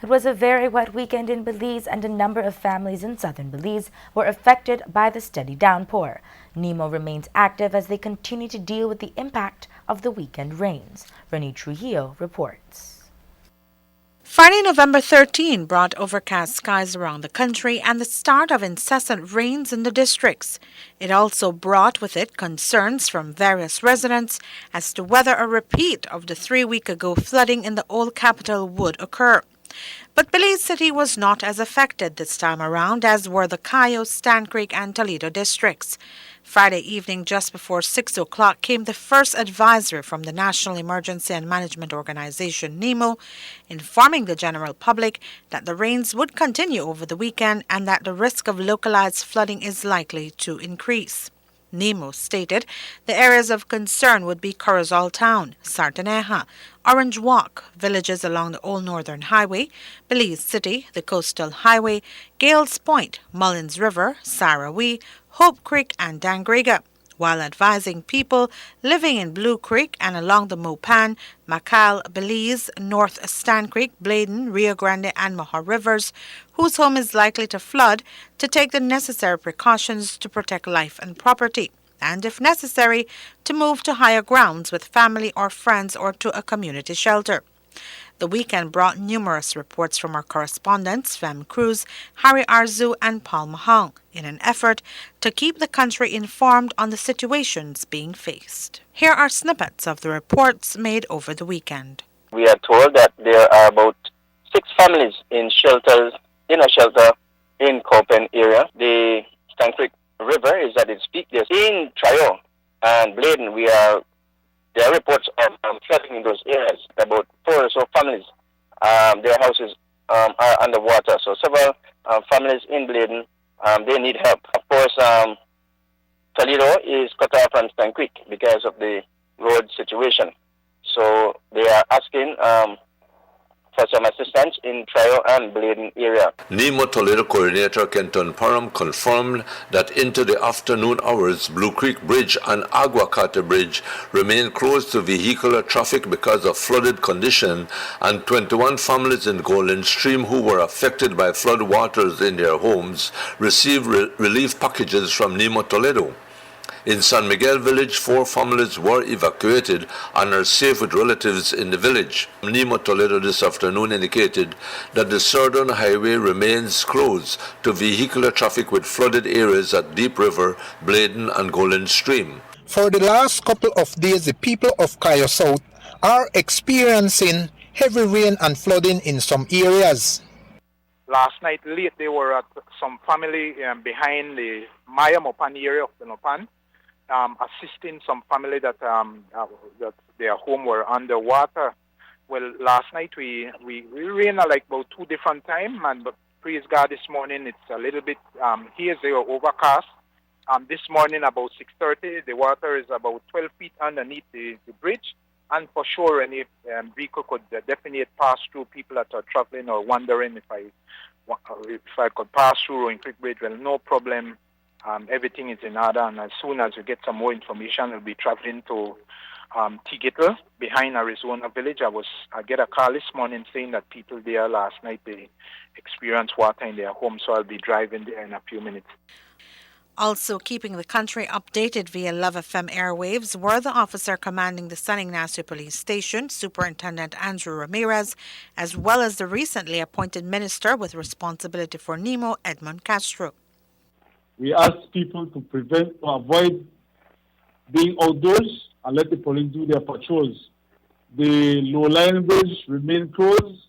It was a very wet weekend in Belize, and a number of families in southern Belize were affected by the steady downpour. NEMO remains active as they continue to deal with the impact of the weekend rains. Renee Trujillo reports. Friday, November 13 brought overcast skies around the country and the start of incessant rains in the districts. It also brought with it concerns from various residents as to whether a repeat of the 3-week-ago flooding in the old capital would occur. But Belize City was not as affected this time around as were the Cayo, Stan Creek, and Toledo districts. Friday evening, just before 6 o'clock, came the first advisory from the National Emergency and Management Organization, NEMO, informing the general public that the rains would continue over the weekend and that the risk of localized flooding is likely to increase. NEMO stated the areas of concern would be Corozal Town, Sartaneja, Orange Walk, villages along the Old Northern Highway, Belize City, the Coastal Highway, Gales Point, Mullins River, Sarawee, Hope Creek, and Dangrega, while advising people living in Blue Creek and along the Mopan, Macal, Belize, North Stan Creek, Bladen, Rio Grande, and Moja rivers, whose home is likely to flood, to take the necessary precautions to protect life and property, and if necessary, to move to higher grounds with family or friends or to a community shelter. The weekend brought numerous reports from our correspondents, Fem Cruz, Harry Arzu, and Paul Mahong, in an effort to keep the country informed on the situations being faced. Here are snippets of the reports made over the weekend. We are told that there are about 6 families in a shelter in Copen area. The Stan Creek River is at its peak. There's in Trio and Bladen, there are reports of flooding in those areas. About 4 or so families, their houses are underwater. So several families in Bladen, they need help. Of course, Toledo is cut off from Stan Creek because of the road situation. So they are asking for some assistance in Trio and Bladen area. NEMO Toledo Coordinator Kenton Parham confirmed that into the afternoon hours, Blue Creek Bridge and Aguacate Bridge remain closed to vehicular traffic because of flooded condition, and 21 families in Golden Stream who were affected by flood waters in their homes received relief packages from NEMO Toledo. In San Miguel Village, 4 families were evacuated and are safe with relatives in the village. NEMO Toledo this afternoon indicated that the Southern Highway remains closed to vehicular traffic with flooded areas at Deep River, Bladen, and Golden Stream. For the last couple of days, the people of Cayo South are experiencing heavy rain and flooding in some areas. Last night late, they were at some family behind the Maya Mopan area of the Mopan, assisting some family that their home were underwater. Well, last night we rained like about 2 different times, but praise God, this morning it's a little bit hazy or overcast. This morning about 6:30, the water is about 12 feet underneath the bridge, and for sure any vehicle could definitely pass through. People that are traveling or wondering if I could pass through in Creek Bridge, well, no problem. Everything is in order, and as soon as we get some more information, we'll be traveling to Tigitl behind Arizona Village. I get a call this morning saying that people there last night, they experienced water in their home, so I'll be driving there in a few minutes. Also keeping the country updated via Love FM airwaves were the officer commanding the San Ignacio Police Station, Superintendent Andrew Ramirez, as well as the recently appointed minister with responsibility for NEMO, Edmond Castro. We ask people to avoid being outdoors and let the police do their patrols. The low-lying bridge remains closed.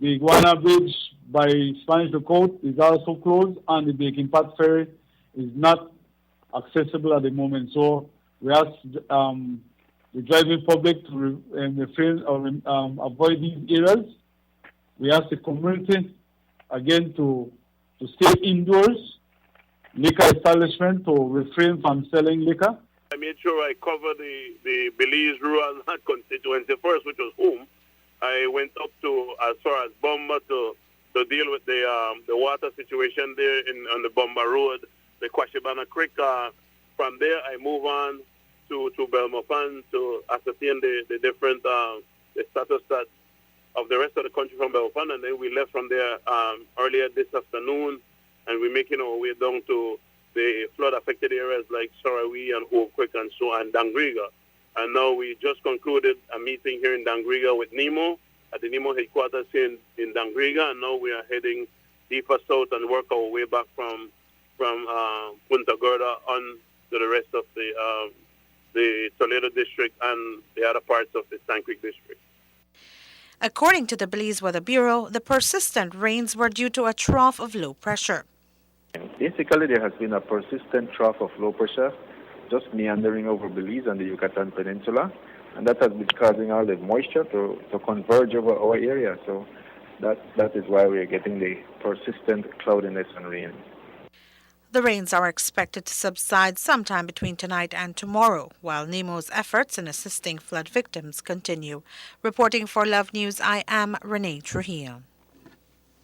The Iguana Bridge by Spanish Lookout is also closed, and the Baking Path Ferry is not accessible at the moment. So we ask the driving public to refrain or avoid these areas. We ask the community again to stay indoors. Liquor establishment to refrain from selling liquor. I made sure I covered the Belize rural constituency first, which was home. I went up to as far as Bomba to deal with the water situation there on the Bomba Road, the Kwashibana Creek. From there, I move on to Belmopan to ascertain the different the status that of the rest of the country from Belfast, and then we left from there earlier this afternoon, and we're making our way down to the flood-affected areas like Sarawi and Hopequick and so on, Dangriga. And now we just concluded a meeting here in Dangriga with NEMO at the NEMO headquarters here in Dangriga, and now we are heading deeper south and work our way back from Punta Gorda on to the rest of the Toledo district and the other parts of the Sand Creek district. According to the Belize Weather Bureau, the persistent rains were due to a trough of low pressure. Basically, there has been a persistent trough of low pressure just meandering over Belize and the Yucatan Peninsula, and that has been causing all the moisture to converge over our area. So that is why we are getting the persistent cloudiness and rain. The rains are expected to subside sometime between tonight and tomorrow, while NEMO's efforts in assisting flood victims continue. Reporting for Love News, I am Renee Trujillo.